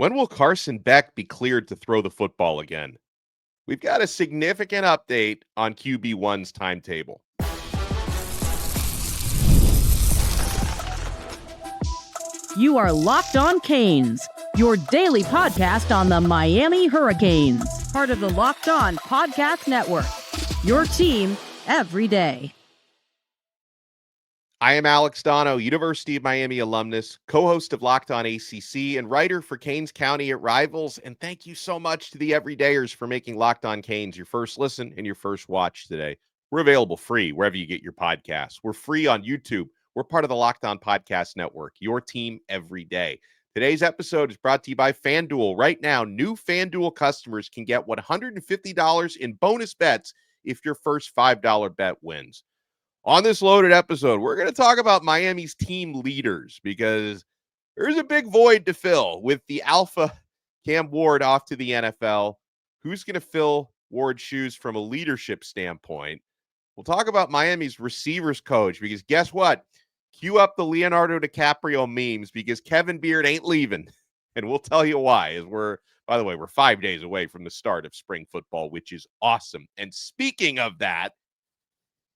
When will Carson Beck be cleared to throw the football again? We've got a significant update on QB1's timetable. You are Locked On Canes, your daily podcast on the Miami Hurricanes, part of the Locked On Podcast Network, your team every day. I am Alex Dono, University of Miami alumnus, co-host of Locked On ACC, and writer for Canes County at Rivals. And thank you so much to the everydayers for making Locked On Canes your first listen and your first watch today. We're available free wherever you get your podcasts. We're free on YouTube. We're part of the Locked On Podcast Network, your team every day. Today's episode is brought to you by FanDuel. Right now, new FanDuel customers can get $150 in bonus bets if your first $5 bet wins. On this loaded episode, we're going to talk about Miami's team leaders because there's a big void to fill with the alpha Cam Ward off to the NFL. Who's going to fill Ward's shoes from a leadership standpoint? We'll talk about Miami's receivers coach because guess what? Cue up the Leonardo DiCaprio memes because Kevin Beard ain't leaving. And we'll tell you why. By the way, we're 5 days away from the start of spring football, which is awesome. And speaking of that,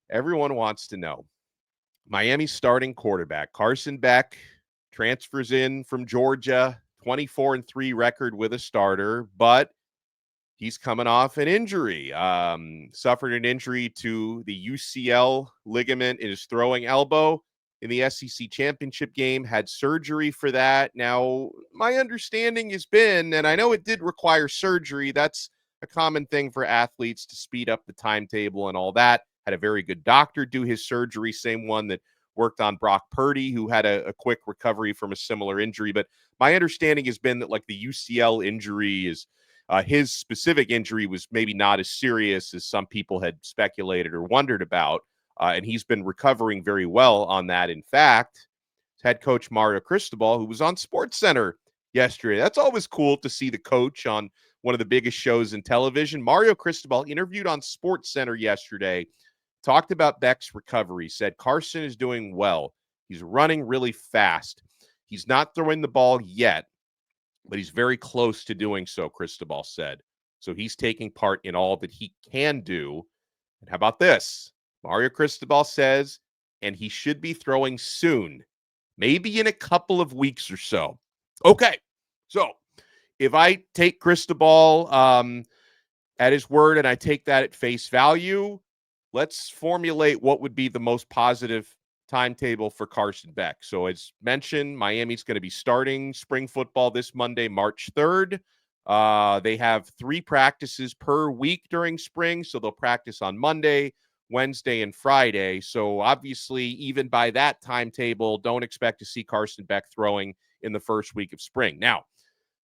everyone wants to know. Miami's starting quarterback, Carson Beck, transfers in from Georgia, 24-3 record with a starter, but he's coming off an injury. Suffered an injury to the UCL ligament in his throwing elbow in the SEC championship game, had surgery for that. Now, my understanding has been, and I know it did require surgery, that's a common thing for athletes to speed up the timetable and all that. Had a very good doctor do his surgery, same one that worked on Brock Purdy, who had a quick recovery from a similar injury. But my understanding has been that like the UCL injury is his specific injury was maybe not as serious as some people had speculated or wondered about. And he's been recovering very well on that. In fact, head coach Mario Cristobal, who was on SportsCenter yesterday. That's always cool to see the coach on one of the biggest shows in television. Mario Cristobal interviewed on SportsCenter yesterday. Talked about Beck's recovery, said Carson is doing well. He's running really fast. He's not throwing the ball yet, but he's very close to doing so, Cristobal said. So he's taking part in all that he can do. And how about this? Mario Cristobal says, and he should be throwing soon, maybe in a couple of weeks or so. Okay, so if I take Cristobal at his word and I take that at face value, let's formulate what would be the most positive timetable for Carson Beck. So as mentioned, Miami's going to be starting spring football this Monday, March 3rd. They have 3 practices per week during spring. So they'll practice on Monday, Wednesday, and Friday. So obviously, even by that timetable, don't expect to see Carson Beck throwing in the first week of spring. Now,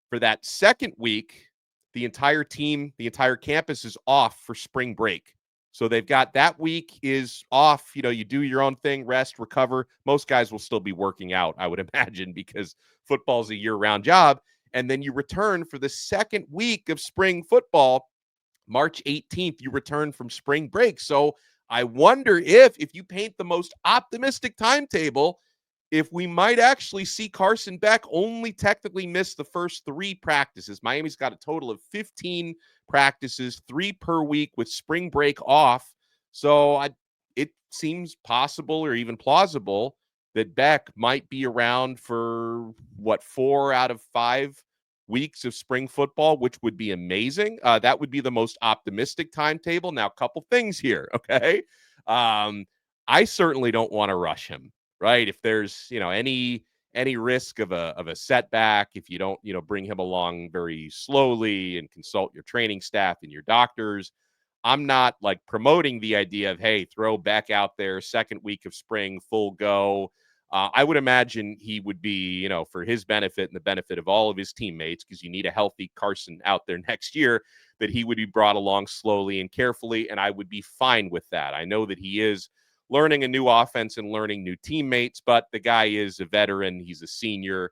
for that second week, the entire team, the entire campus is off for spring break. So they've got that week is off. You know, you do your own thing, rest, recover. Most guys will still be working out, I would imagine, because football's a year-round job. And then you return for the second week of spring football, March 18th, you return from spring break. So I wonder if you paint the most optimistic timetable, if we might actually see Carson Beck only technically miss the first 3 practices. Miami's got a total of 15 practices, 3 per week with spring break off. So it seems possible or even plausible that Beck might be around for, 4 out of 5 weeks of spring football, which would be amazing. That would be the most optimistic timetable. Now, a couple things here, okay? I certainly don't want to rush him. Right. If there's, any risk of a setback, if you don't, bring him along very slowly and consult your training staff and your doctors, I'm not like promoting the idea of, hey, throw Beck out there second week of spring, full go. I would imagine he would be, for his benefit and the benefit of all of his teammates, because you need a healthy Carson out there next year, that he would be brought along slowly and carefully. And I would be fine with that. I know that he is learning a new offense and learning new teammates, but the guy is a veteran. He's a senior.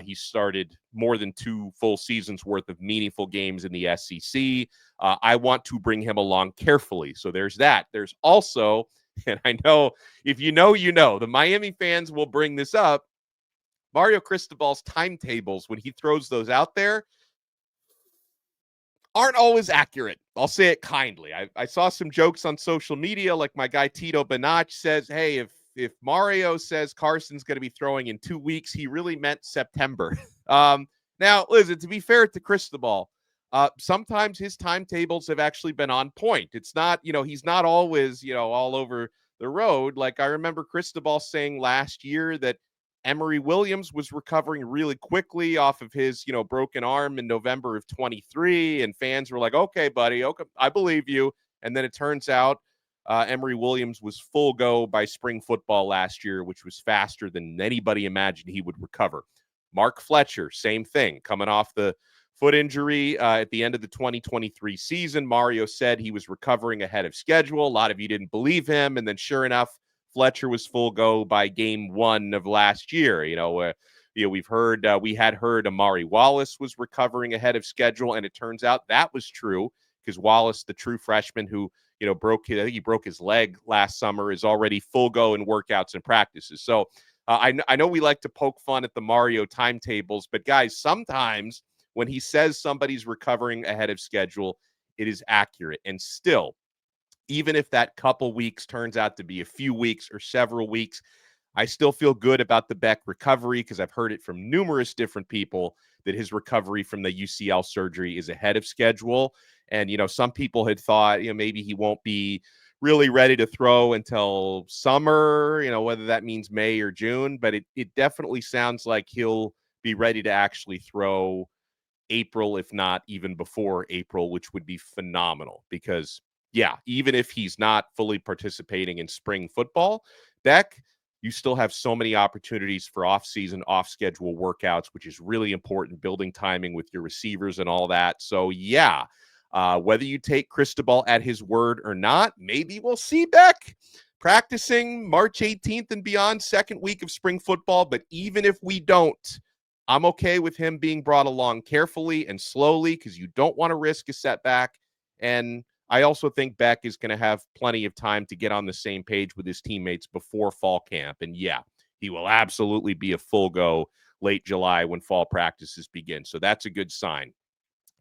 He started more than 2 full seasons worth of meaningful games in the SEC. I want to bring him along carefully. So there's that. There's also, and I know if you know, the Miami fans will bring this up. Mario Cristobal's timetables, when he throws those out there, aren't always accurate. I'll say it kindly. I saw some jokes on social media, like my guy Tito Benach says, hey, if Mario says Carson's going to be throwing in 2 weeks, he really meant September. Now, listen, to be fair to Cristobal, sometimes his timetables have actually been on point. It's not, he's not always, all over the road. Like I remember Cristobal saying last year that Emory Williams was recovering really quickly off of his, broken arm in November of 23. And fans were like, okay, buddy, okay, I believe you. And then it turns out Emory Williams was full go by spring football last year, which was faster than anybody imagined he would recover. Mark Fletcher, same thing, coming off the foot injury at the end of the 2023 season. Mario said he was recovering ahead of schedule. A lot of you didn't believe him. And then sure enough, Fletcher was full go by game 1 of last year. We had heard Amari Wallace was recovering ahead of schedule, and it turns out that was true because Wallace, the true freshman who broke his leg last summer, is already full go in workouts and practices. So I know we like to poke fun at the Mario timetables, but guys, sometimes when he says somebody's recovering ahead of schedule, it is accurate. And still, even if that couple weeks turns out to be a few weeks or several weeks, I still feel good about the Beck recovery because I've heard it from numerous different people that his recovery from the UCL surgery is ahead of schedule. And, some people had thought, maybe he won't be really ready to throw until summer, whether that means May or June, but it definitely sounds like he'll be ready to actually throw April, if not even before April, which would be phenomenal because, yeah, even if he's not fully participating in spring football, Beck, you still have so many opportunities for off-season, off-schedule workouts, which is really important, building timing with your receivers and all that. So, yeah, whether you take Cristobal at his word or not, maybe we'll see Beck practicing March 18th and beyond, second week of spring football. But even if we don't, I'm okay with him being brought along carefully and slowly because you don't want to risk a setback. And I also think Beck is going to have plenty of time to get on the same page with his teammates before fall camp. And yeah, he will absolutely be a full go late July when fall practices begin. So that's a good sign.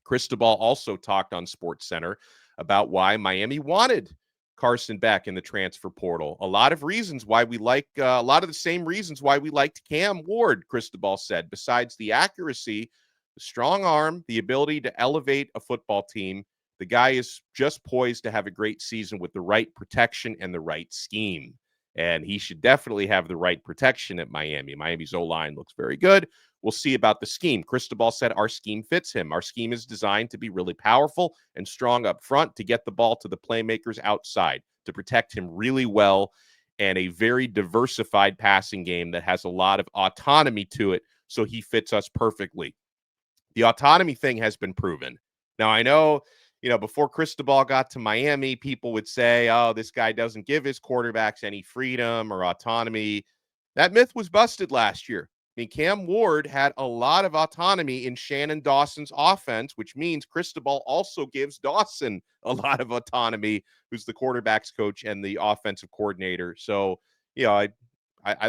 Cristobal also talked on SportsCenter about why Miami wanted Carson Beck in the transfer portal. A lot of reasons why we like, a lot of the same reasons why we liked Cam Ward, Cristobal said, besides the accuracy, the strong arm, the ability to elevate a football team. The guy is just poised to have a great season with the right protection and the right scheme. And he should definitely have the right protection at Miami. Miami's O-line looks very good. We'll see about the scheme. Cristobal said our scheme fits him. Our scheme is designed to be really powerful and strong up front to get the ball to the playmakers outside, to protect him really well, and a very diversified passing game that has a lot of autonomy to it, so he fits us perfectly. The autonomy thing has been proven. Now, I know, before Cristobal got to Miami, people would say, oh, this guy doesn't give his quarterbacks any freedom or autonomy. That myth was busted last year. I mean, Cam Ward had a lot of autonomy in Shannon Dawson's offense, which means Cristobal also gives Dawson a lot of autonomy, who's the quarterback's coach and the offensive coordinator. So, I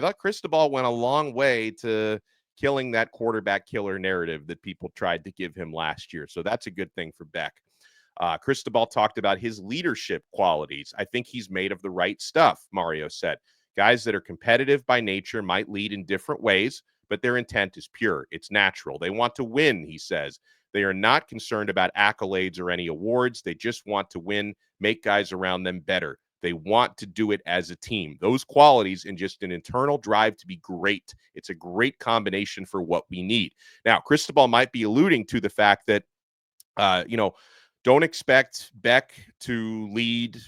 thought Cristobal went a long way to killing that quarterback killer narrative that people tried to give him last year. So that's a good thing for Beck. Cristobal talked about his leadership qualities. I think he's made of the right stuff, Mario said. Guys that are competitive by nature might lead in different ways, but their intent is pure. It's natural. They want to win, he says. They are not concerned about accolades or any awards. They just want to win, make guys around them better. They want to do it as a team. Those qualities and just an internal drive to be great. It's a great combination for what we need. Now, Cristobal might be alluding to the fact that, don't expect Beck to lead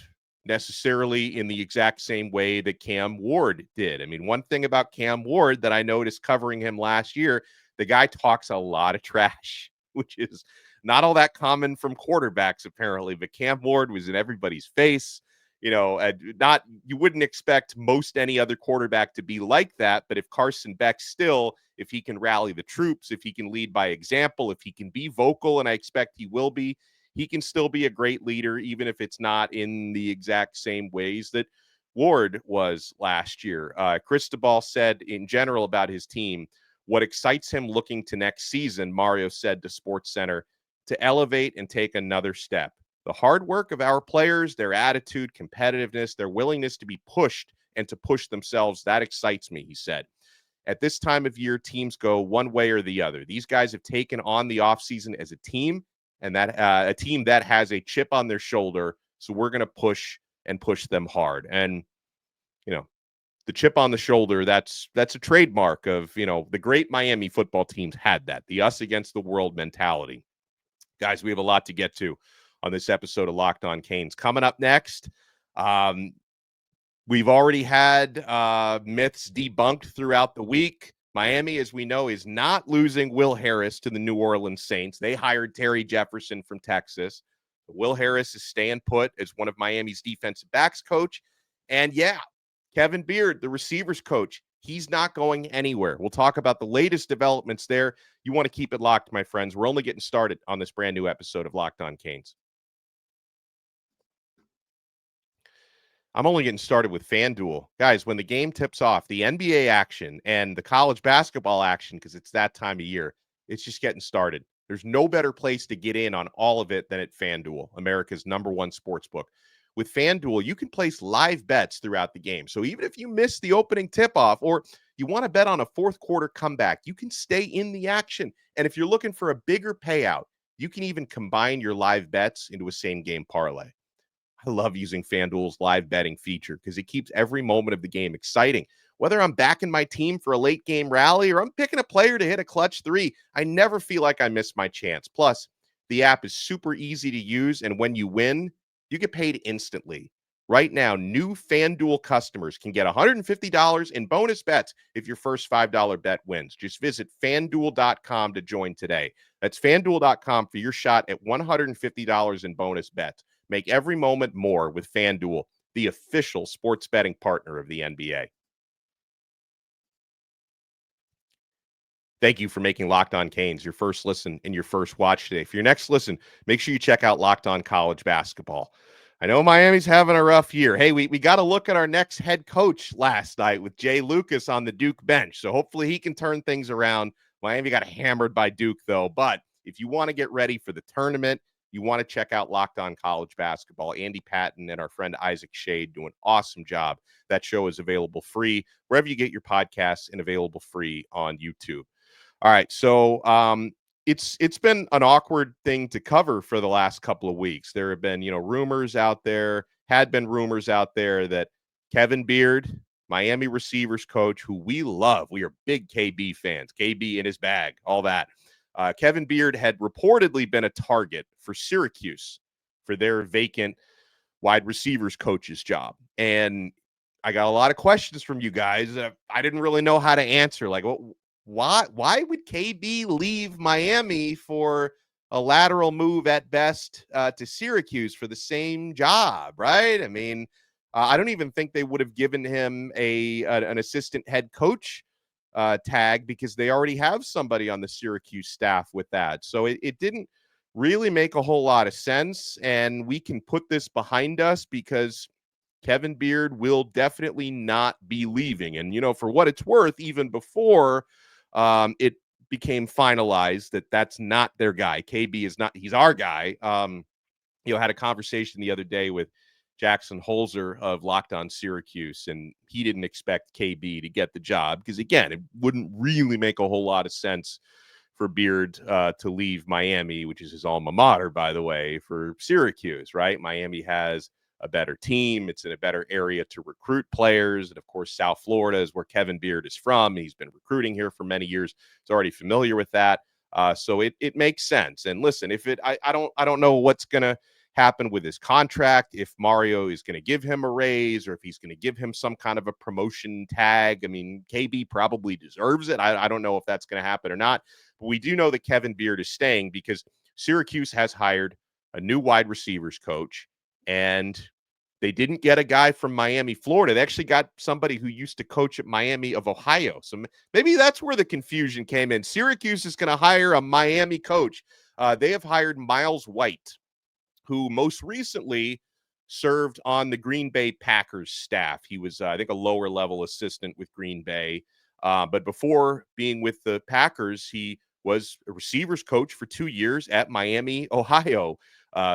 necessarily in the exact same way that Cam Ward did. I mean, one thing about Cam Ward that I noticed covering him last year, the guy talks a lot of trash, which is not all that common from quarterbacks, apparently. But Cam Ward was in everybody's face. You wouldn't expect most any other quarterback to be like that. But if Carson Beck if he can rally the troops, if he can lead by example, if he can be vocal, and I expect he will be, he can still be a great leader, even if it's not in the exact same ways that Ward was last year. Cristobal said in general about his team, What excites him looking to next season, Mario said to SportsCenter, to elevate and take another step. The hard work of our players, their attitude, competitiveness, their willingness to be pushed and to push themselves, that excites me, he said. At this time of year, teams go one way or the other. These guys have taken on the offseason as a team, and that a team that has a chip on their shoulder. So we're going to push them hard. And, the chip on the shoulder, that's a trademark of, the great Miami football teams had that, the us against the world mentality. Guys, we have a lot to get to on this episode of Locked On Canes. Coming up next, we've already had myths debunked throughout the week. Miami, as we know, is not losing Will Harris to the New Orleans Saints. They hired Terry Jefferson from Texas. Will Harris is staying put as one of Miami's defensive backs coach. And Kevin Beard, the receivers coach, he's not going anywhere. We'll talk about the latest developments there. You want to keep it locked, my friends. We're only getting started on this brand new episode of Locked On Canes. I'm only getting started with FanDuel. Guys, when the game tips off, the NBA action and the college basketball action, because it's that time of year, it's just getting started. There's no better place to get in on all of it than at FanDuel, America's #1 sports book. With FanDuel, you can place live bets throughout the game. So even if you miss the opening tip-off or you want to bet on a fourth quarter comeback, you can stay in the action. And if you're looking for a bigger payout, you can even combine your live bets into a same-game parlay. I love using FanDuel's live betting feature because it keeps every moment of the game exciting. Whether I'm backing my team for a late game rally or I'm picking a player to hit a clutch three, I never feel like I missed my chance. Plus, the app is super easy to use, and when you win, you get paid instantly. Right now, new FanDuel customers can get $150 in bonus bets if your first $5 bet wins. Just visit FanDuel.com to join today. That's FanDuel.com for your shot at $150 in bonus bets. Make every moment more with FanDuel, the official sports betting partner of the NBA. Thank you for making Locked On Canes your first listen and your first watch today. For your next listen, make sure you check out Locked On College Basketball. I know Miami's having a rough year. Hey, we got to look at our next head coach last night with Jay Lucas on the Duke bench. So hopefully he can turn things around. Miami got hammered by Duke, though. But if you want to get ready for the tournament, you want to check out Locked On College Basketball. Andy Patton and our friend Isaac Shade do an awesome job. That show is available free wherever you get your podcasts and available free on YouTube. All right, so it's been an awkward thing to cover for the last couple of weeks. There have been, rumors out there, that Kevin Beard, Miami receivers coach, who we love, we are big KB fans, KB in his bag, all that. Kevin Beard had reportedly been a target for Syracuse for their vacant wide receivers coach's job. And I got a lot of questions from you guys. I didn't really know how to answer. Like, why would KB leave Miami for a lateral move at best to Syracuse for the same job, right? I mean, I don't even think they would have given him an assistant head coach tag because they already have somebody on the Syracuse staff with that. So it didn't really make a whole lot of sense, and we can put this behind us because Kevin Beard will definitely not be leaving. And, for what it's worth, even before it became finalized that's not their guy. KB is not, he's our guy. Had a conversation the other day with Jackson Holzer of Locked On Syracuse, and he didn't expect KB to get the job because, again, it wouldn't really make a whole lot of sense for Beard to leave Miami, which is his alma mater, by the way, for Syracuse, right? Miami has a better team. It's in a better area to recruit players. And of course, South Florida is where Kevin Beard is from. He's been recruiting here for many years. He's already familiar with that. So it makes sense. And listen, I don't know what's going to happen with his contract, if Mario is going to give him a raise or if he's going to give him some kind of a promotion tag. I mean, KB probably deserves it. I don't know if that's going to happen or not, but we do know that Kevin Beard is staying because Syracuse has hired a new wide receivers coach, and they didn't get a guy from Miami, Florida. They actually got somebody who used to coach at Miami of Ohio. So maybe that's where the confusion came in. Syracuse is going to hire a Miami coach. They have hired Miles White, who most recently served on the Green Bay Packers staff. He was, I think, a lower level assistant with Green Bay. But before being with the Packers, he was a receivers coach for 2 years at Miami, Ohio.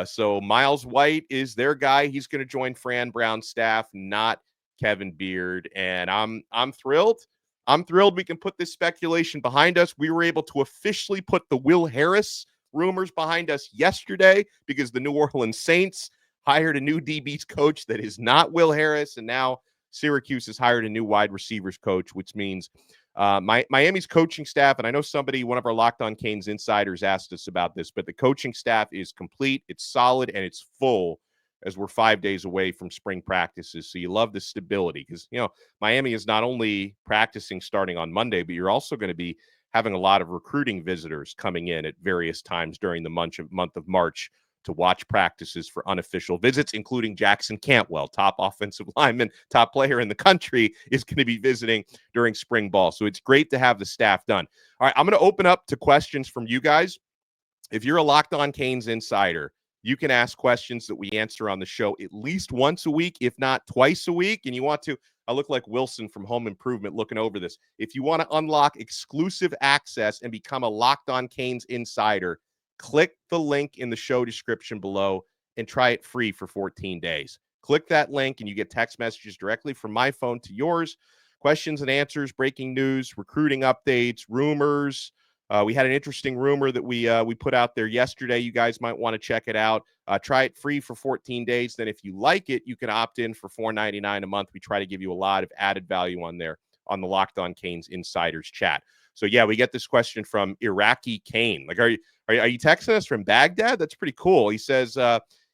So Miles White is their guy. He's going to join Fran Brown's staff, not Kevin Beard. And I'm thrilled. I'm thrilled we can put this speculation behind us. We were able to officially put the Will Harris rumors behind us yesterday because the New Orleans Saints hired a new DB's coach that is not Will Harris. And now Syracuse has hired a new wide receivers coach, which means Miami's coaching staff, and I know one of our Locked On Canes insiders asked us about this, but the coaching staff is complete, it's solid, and it's full as we're 5 days away from spring practices. So you love the stability because, Miami is not only practicing starting on Monday, but you're also going to be having a lot of recruiting visitors coming in at various times during the month of March to watch practices for unofficial visits, including Jackson Cantwell, top offensive lineman, top player in the country, is going to be visiting during spring ball. So it's great to have the staff done. All right, I'm going to open up to questions from you guys. If you're a Locked On Canes insider, you can ask questions that we answer on the show at least once a week, if not twice a week. And you want to, I look like Wilson from Home Improvement looking over this. If you want to unlock exclusive access and become a Locked On Canes insider, click the link in the show description below and try it free for 14 days. Click that link and you get text messages directly from my phone to yours. Questions and answers, breaking news, recruiting updates, rumors. We had an interesting rumor that we put out there yesterday. You guys might want to check it out. Try it free for 14 days. Then if you like it, you can opt in for $4.99 a month. We try to give you a lot of added value on there on the Locked On Canes Insiders chat. So, yeah, we get this question from Iraqi Kane. Like, are you texting us from Baghdad? That's pretty cool. He says,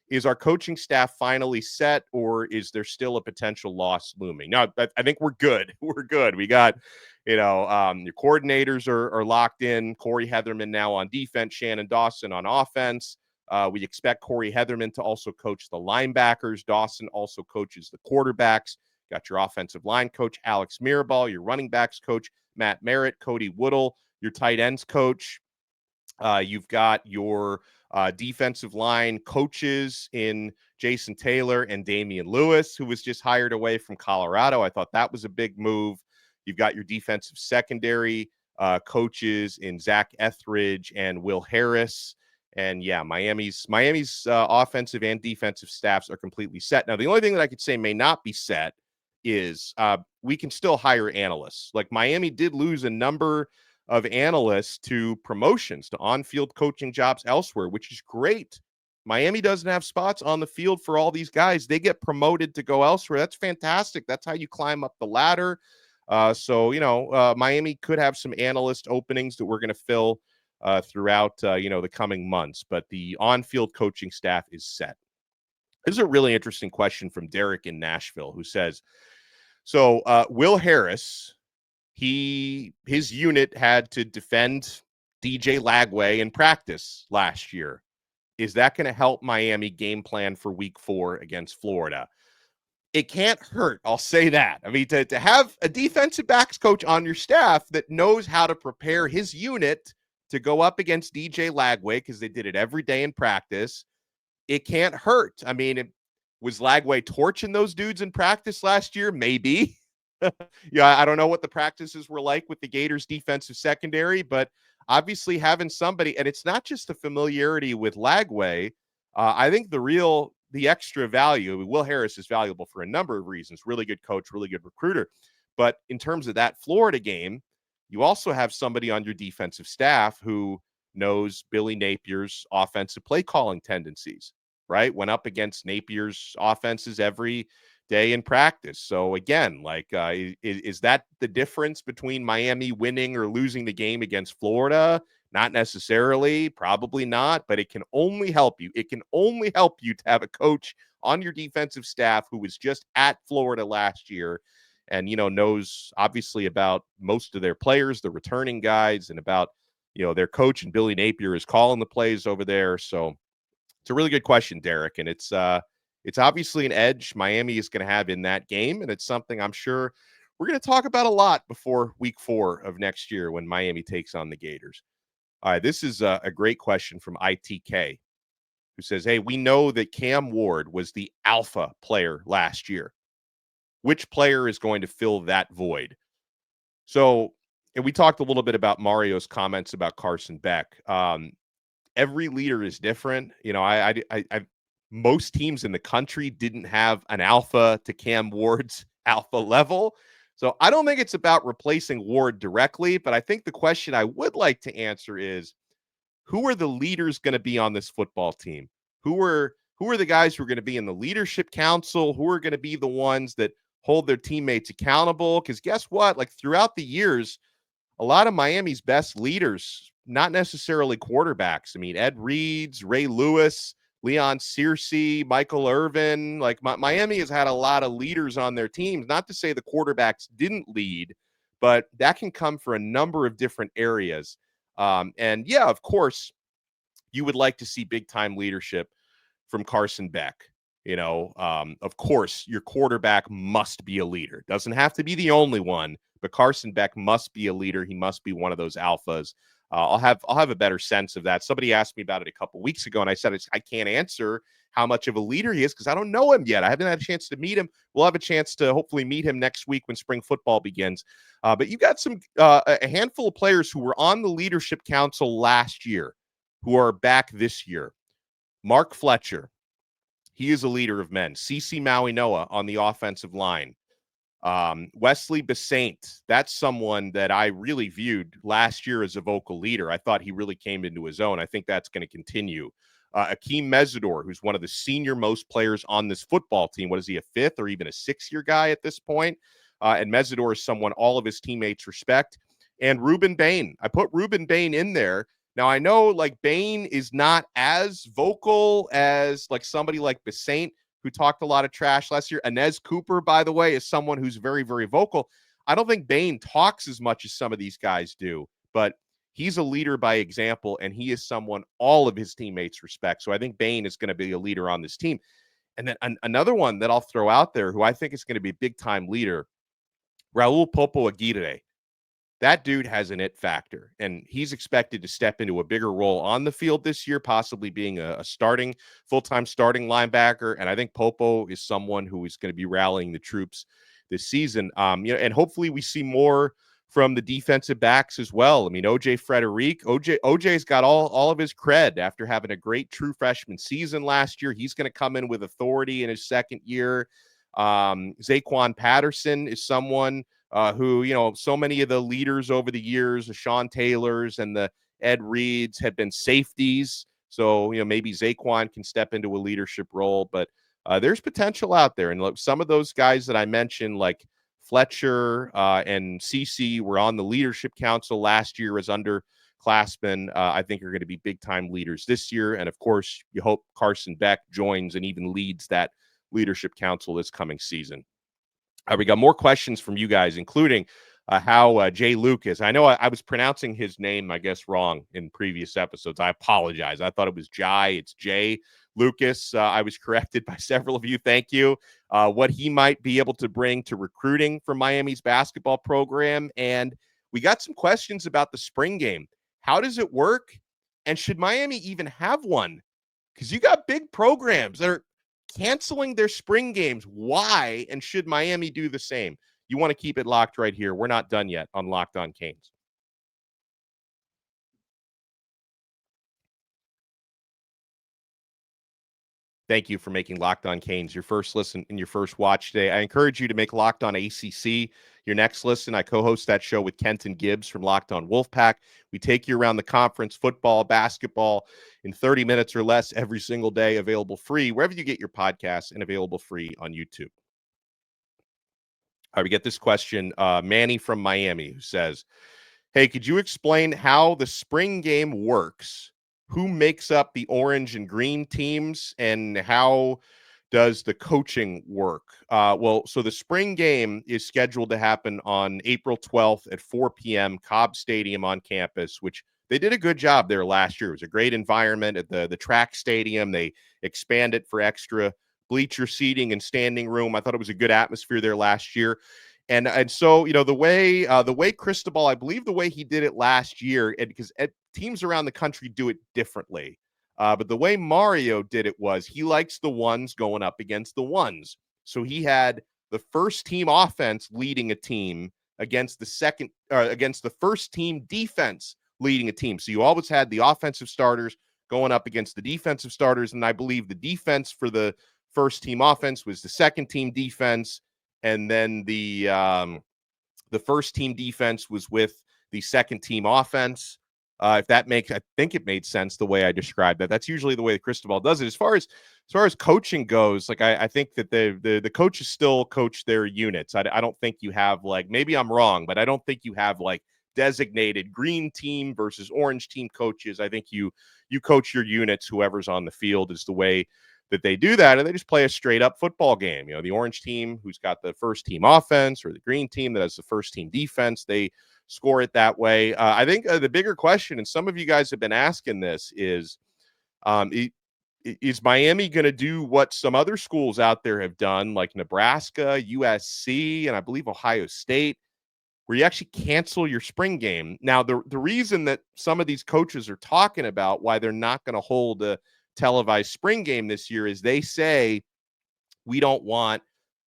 is our coaching staff finally set, or is there still a potential loss looming? No, I think we're good. We're good. We got, your coordinators are locked in. Corey Heatherman now on defense, Shannon Dawson on offense. We expect Corey Heatherman to also coach the linebackers. Dawson also coaches the quarterbacks. Got your offensive line coach, Alex Mirabal, your running backs coach, Matt Merritt, Cody Woodle, your tight ends coach. You've got your defensive line coaches in Jason Taylor and Damian Lewis, who was just hired away from Colorado. I thought that was a big move. You've got your defensive secondary coaches in Zach Etheridge and Will Harris. And yeah, Miami's offensive and defensive staffs are completely set. Now, the only thing that I could say may not be set is we can still hire analysts. Like Miami did lose a number of analysts to promotions, to on-field coaching jobs elsewhere, which is great. Miami doesn't have spots on the field for all these guys. They get promoted to go elsewhere. That's fantastic. That's how you climb up the ladder. So Miami could have some analyst openings that we're going to fill throughout, the coming months. But the on-field coaching staff is set. This is a really interesting question from Derek in Nashville, who says, so Will Harris, his unit had to defend DJ Lagway in practice last year. Is that going to help Miami game plan for week 4 against Florida? It can't hurt. I'll say that. I mean, to have a defensive backs coach on your staff that knows how to prepare his unit to go up against DJ Lagway, because they did it every day in practice, it can't hurt. I mean, was Lagway torching those dudes in practice last year? Maybe. Yeah, I don't know what the practices were like with the Gators defensive secondary, but obviously having somebody, and it's not just the familiarity with Lagway. I think the extra value, Will Harris is valuable for a number of reasons. Really good coach, really good recruiter. But in terms of that Florida game, you also have somebody on your defensive staff who knows Billy Napier's offensive play calling tendencies, right? Went up against Napier's offenses every day in practice. So again, is that the difference between Miami winning or losing the game against Florida? Not necessarily, probably not, but it can only help you. It can only help you to have a coach on your defensive staff who was just at Florida last year and, knows obviously about most of their players, the returning guys, and about, their coach, and Billy Napier is calling the plays over there. So it's a really good question, Derek. And it's obviously an edge Miami is going to have in that game. And it's something I'm sure we're going to talk about a lot before week 4 of next year when Miami takes on the Gators. All right, this is a great question from ITK, who says, hey, we know that Cam Ward was the alpha player last year. Which player is going to fill that void? So, and we talked a little bit about Mario's comments about Carson Beck. Every leader is different. Most teams in the country didn't have an alpha to Cam Ward's alpha level. So I don't think it's about replacing Ward directly, but I think the question I would like to answer is, who are the leaders going to be on this football team? Who are the guys who are going to be in the leadership council? Who are going to be the ones that hold their teammates accountable? Because guess what? Like throughout the years, a lot of Miami's best leaders, not necessarily quarterbacks. I mean, Ed Reeds, Ray Lewis, Leon Searcy, Michael Irvin. Like Miami has had a lot of leaders on their teams. Not to say the quarterbacks didn't lead, but that can come for a number of different areas. And yeah, of course, you would like to see big time leadership from Carson Beck. Of course, your quarterback must be a leader. Doesn't have to be the only one, but Carson Beck must be a leader. He must be one of those alphas. I'll have a better sense of that. Somebody asked me about it a couple weeks ago, and I said I can't answer how much of a leader he is because I don't know him yet. I haven't had a chance to meet him. We'll have a chance to hopefully meet him next week when spring football begins. But you got a handful of players who were on the leadership council last year who are back this year. Mark Fletcher, he is a leader of men. CeCe Maui-Noa on the offensive line. Wesley Bissainthe, that's someone that I really viewed last year as a vocal leader. I thought he really came into his own. I think that's going to continue. Akeem Mesidor, who's one of the senior most players on this football team. What is he, a fifth or even a sixth-year guy at this point? And Mesidor is someone all of his teammates respect. And Ruben Bain. I put Ruben Bain in there. Now, I know like Bain is not as vocal as like somebody like Bissainthe, who talked a lot of trash last year. Inez Cooper, by the way, is someone who's very, very vocal. I don't think Bain talks as much as some of these guys do, but he's a leader by example, and he is someone all of his teammates respect. So I think Bain is going to be a leader on this team. And then another one that I'll throw out there who I think is going to be a big-time leader, Raul Popo Aguirre. That dude has an it factor, and he's expected to step into a bigger role on the field this year, possibly being a full-time starting linebacker. And I think Popo is someone who is going to be rallying the troops this season. And hopefully we see more from the defensive backs as well. I mean, OJ's got all of his cred after having a great true freshman season last year. He's going to come in with authority in his second year. Zaquan Patterson is someone who, so many of the leaders over the years, the Sean Taylors and the Ed Reeds have been safeties. So, maybe Zaquan can step into a leadership role, but there's potential out there. And look, some of those guys that I mentioned, like Fletcher and CeCe, were on the leadership council last year as underclassmen. I think are going to be big time leaders this year. And of course, you hope Carson Beck joins and even leads that leadership council this coming season. We got more questions from you guys, including how Jay Lucas. I know I was pronouncing his name, I guess, wrong in previous episodes. I apologize. I thought it was Jai. It's Jay Lucas. I was corrected by several of you. Thank you. What he might be able to bring to recruiting for Miami's basketball program. And we got some questions about the spring game. How does it work? And should Miami even have one? Because you got big programs that are canceling their spring games. Why? And should Miami do the same? You want to keep it locked right here. We're not done yet on Locked On Canes. Thank you for making Locked On Canes your first listen and your first watch today. I encourage you to make Locked On ACC your next listen. I co-host that show with Kenton Gibbs from Locked On Wolfpack. We take you around the conference, football, basketball, in 30 minutes or less every single day, available free wherever you get your podcasts and available free on YouTube. All right, we get this question, Manny from Miami, who says, hey, could you explain how the spring game works? Who makes up the orange and green teams, and how does the coaching work? So the spring game is scheduled to happen on April 12th at 4 p.m. Cobb Stadium on campus, which they did a good job there last year. It was a great environment at the track stadium. They expanded for extra bleacher seating and standing room. I thought it was a good atmosphere there last year. And so, the way Cristobal, I believe the way he did it last year, and because teams around the country do it differently. But the way Mario did it was he likes the ones going up against the ones. So he had the first team offense leading a team against the first team defense leading a team. So you always had the offensive starters going up against the defensive starters. And I believe the defense for the first team offense was the second team defense. And then the first team defense was with the second team offense. I think it made sense the way I described that. That's usually the way the Cristobal does it. As far as coaching goes, like I think that the coaches still coach their units. I don't think you have, like, maybe I'm wrong, but I don't think you have like designated green team versus orange team coaches. I think you coach your units. Whoever's on the field is the way that they do that, and they just play a straight up football game. The orange team who's got the first team offense, or the green team that has the first team defense, they score it that way. I think the bigger question, and some of you guys have been asking this, is Miami going to do what some other schools out there have done, like Nebraska, USC, and I believe Ohio State, where you actually cancel your spring game? Now, the reason that some of these coaches are talking about why they're not going to hold a televised spring game this year is they say, we don't want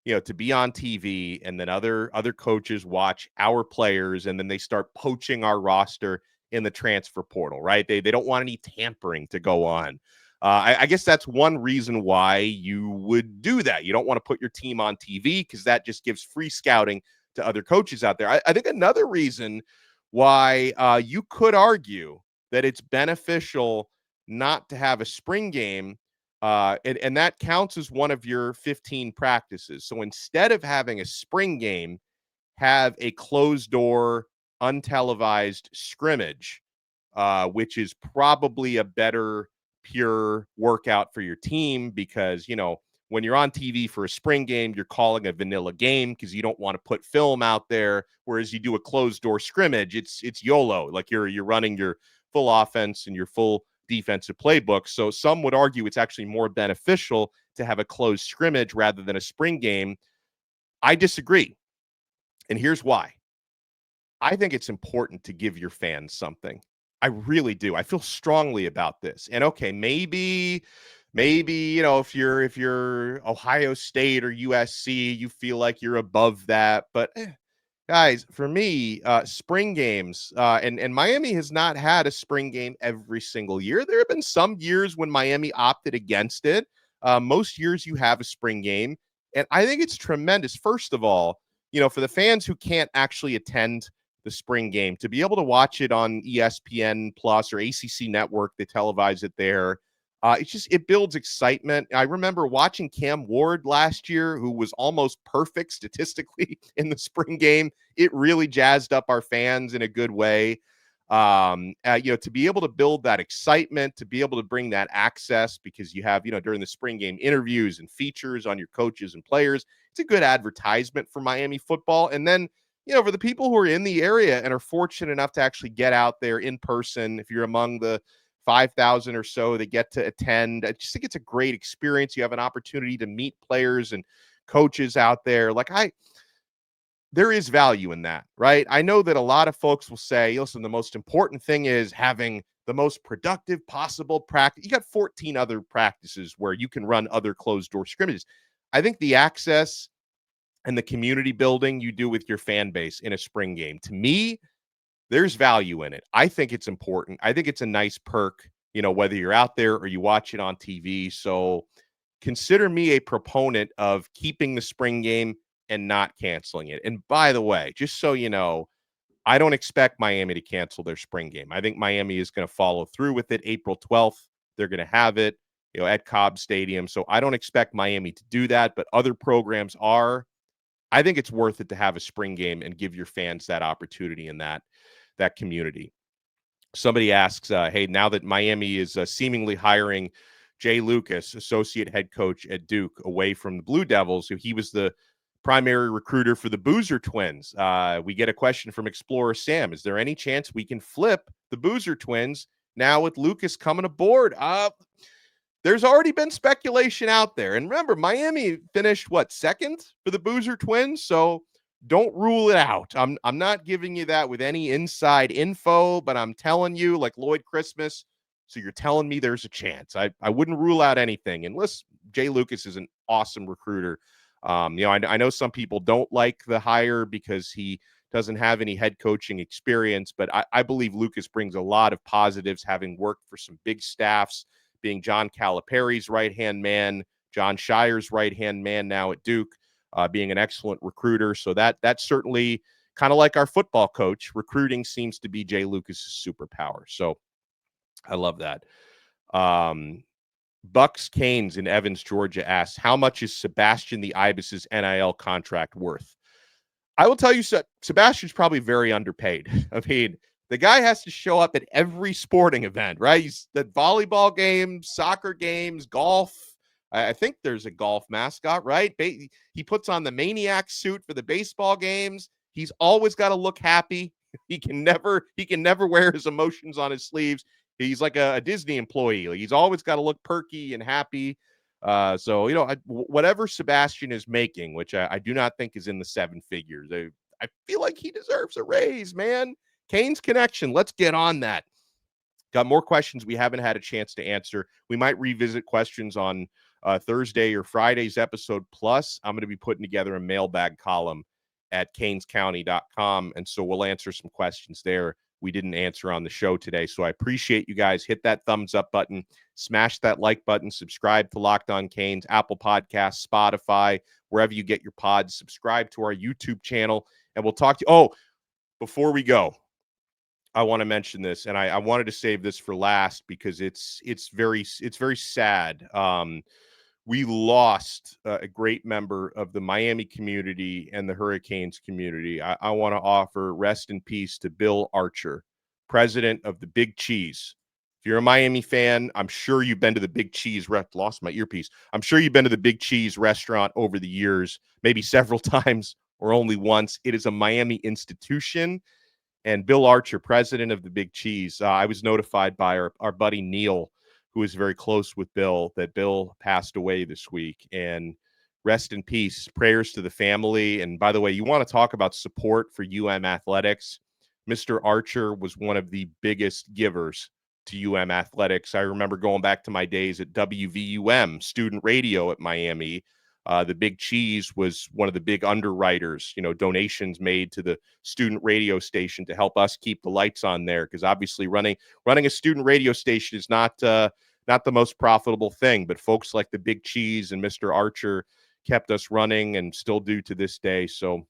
to be on TV and then other coaches watch our players and then they start poaching our roster in the transfer portal, right? They don't want any tampering to go on. I guess that's one reason why you would do that. You don't want to put your team on TV because that just gives free scouting to other coaches out there. I think another reason why you could argue that it's beneficial not to have a spring game, and that counts as one of your 15 practices. So instead of having a spring game, have a closed door, untelevised scrimmage, which is probably a better pure workout for your team because, when you're on TV for a spring game, you're calling a vanilla game because you don't want to put film out there. Whereas you do a closed door scrimmage, it's YOLO. Like you're running your full offense and your full defensive playbook. So some would argue it's actually more beneficial to have a closed scrimmage rather than a spring game. I disagree. And here's why. I think it's important to give your fans something. I really do. I feel strongly about this. And okay, maybe, if you're Ohio State or USC, you feel like you're above that. But guys, for me, spring games, and Miami has not had a spring game every single year. There have been some years when Miami opted against it. Most years you have a spring game. And I think it's tremendous. First of all, for the fans who can't actually attend the spring game, to be able to watch it on ESPN Plus or ACC Network, they televise it there. It builds excitement. I remember watching Cam Ward last year, who was almost perfect statistically in the spring game. It really jazzed up our fans in a good way. To be able to build that excitement, to be able to bring that access, because you have, during the spring game, interviews and features on your coaches and players. It's a good advertisement for Miami football. And then, for the people who are in the area and are fortunate enough to actually get out there in person, if you're among the 5,000 or so that get to attend, I just think it's a great experience. You have an opportunity to meet players and coaches out there. There is value in that, right? I know that a lot of folks will say, listen, the most important thing is having the most productive possible practice. You got 14 other practices where you can run other closed door scrimmages. I think the access and the community building you do with your fan base in a spring game, to me, there's value in it. I think it's important. I think it's a nice perk, whether you're out there or you watch it on TV. So consider me a proponent of keeping the spring game and not canceling it. And by the way, just so you know, I don't expect Miami to cancel their spring game. I think Miami is going to follow through with it. April 12th, they're going to have it, at Cobb Stadium. So I don't expect Miami to do that, but other programs are. I think it's worth it to have a spring game and give your fans that opportunity in that community. Somebody asks, hey, now that Miami is seemingly hiring Jay Lucas, associate head coach at Duke, away from the Blue Devils, he was the primary recruiter for the Boozer twins. We get a question from Explorer Sam. Is there any chance we can flip the Boozer twins now with Lucas coming aboard? There's already been speculation out there. And remember, Miami finished, second for the Boozer twins? So don't rule it out. I'm not giving you that with any inside info, but I'm telling you, like Lloyd Christmas, so you're telling me there's a chance. I wouldn't rule out anything. And listen, Jay Lucas is an awesome recruiter. I know some people don't like the hire because he doesn't have any head coaching experience, but I believe Lucas brings a lot of positives, having worked for some big staffs, being John Calipari's right-hand man, John Shire's right-hand man now at Duke, being an excellent recruiter. So that's certainly kind of like our football coach. Recruiting seems to be Jay Lucas's superpower. So I love that. Bucks Canes in Evans, Georgia asks, how much is Sebastian the Ibis's NIL contract worth? I will tell you, Sebastian's probably very underpaid. I mean, the guy has to show up at every sporting event, right? He's at volleyball games, soccer games, golf. I think there's a golf mascot, right? He puts on the maniac suit for the baseball games. He's always got to look happy. He can never wear his emotions on his sleeves. He's like a Disney employee. Like, he's always got to look perky and happy. So, whatever Sebastian is making, which I do not think is in the seven figures, I feel like he deserves a raise, man. Canes Connection, let's get on that. Got more questions we haven't had a chance to answer. We might revisit questions on Thursday or Friday's episode. Plus, I'm going to be putting together a mailbag column at canescounty.com, and so we'll answer some questions there we didn't answer on the show today. So I appreciate you guys. Hit that thumbs up button, smash that like button, subscribe to Locked On Canes, Apple Podcasts, Spotify, wherever you get your pods. Subscribe to our YouTube channel, and we'll talk to you. Oh, before we go, I want to mention this, and I wanted to save this for last because it's very sad. We lost a great member of the Miami community and the Hurricanes community. I want to offer rest in peace to Bill Archer, president of the Big Cheese. If you're a Miami fan, I'm sure you've been to the Big Cheese. Lost my earpiece. I'm sure you've been to the Big Cheese restaurant over the years, maybe several times or only once. It is a Miami institution. And Bill Archer, president of the Big Cheese, I was notified by our buddy Neil, who is very close with Bill, that Bill passed away this week. And rest in peace. Prayers to the family. And by the way, you want to talk about support for athletics. Mr. Archer was one of the biggest givers to athletics. I remember going back to my days at WVUM, student radio at Miami. The Big Cheese was one of the big underwriters, donations made to the student radio station to help us keep the lights on there. Because obviously running a student radio station is not the most profitable thing, but folks like the Big Cheese and Mr. Archer kept us running and still do to this day. So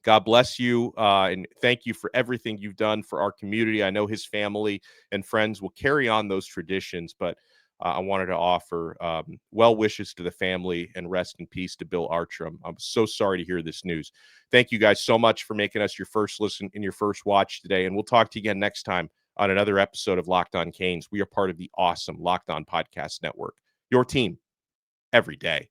God bless you, and thank you for everything you've done for our community. I know his family and friends will carry on those traditions, but I wanted to offer well wishes to the family and rest in peace to Bill Archer. I'm so sorry to hear this news. Thank you guys so much for making us your first listen and your first watch today, and we'll talk to you again next time on another episode of Locked On Canes. We are part of the awesome Locked On Podcast Network, your team every day.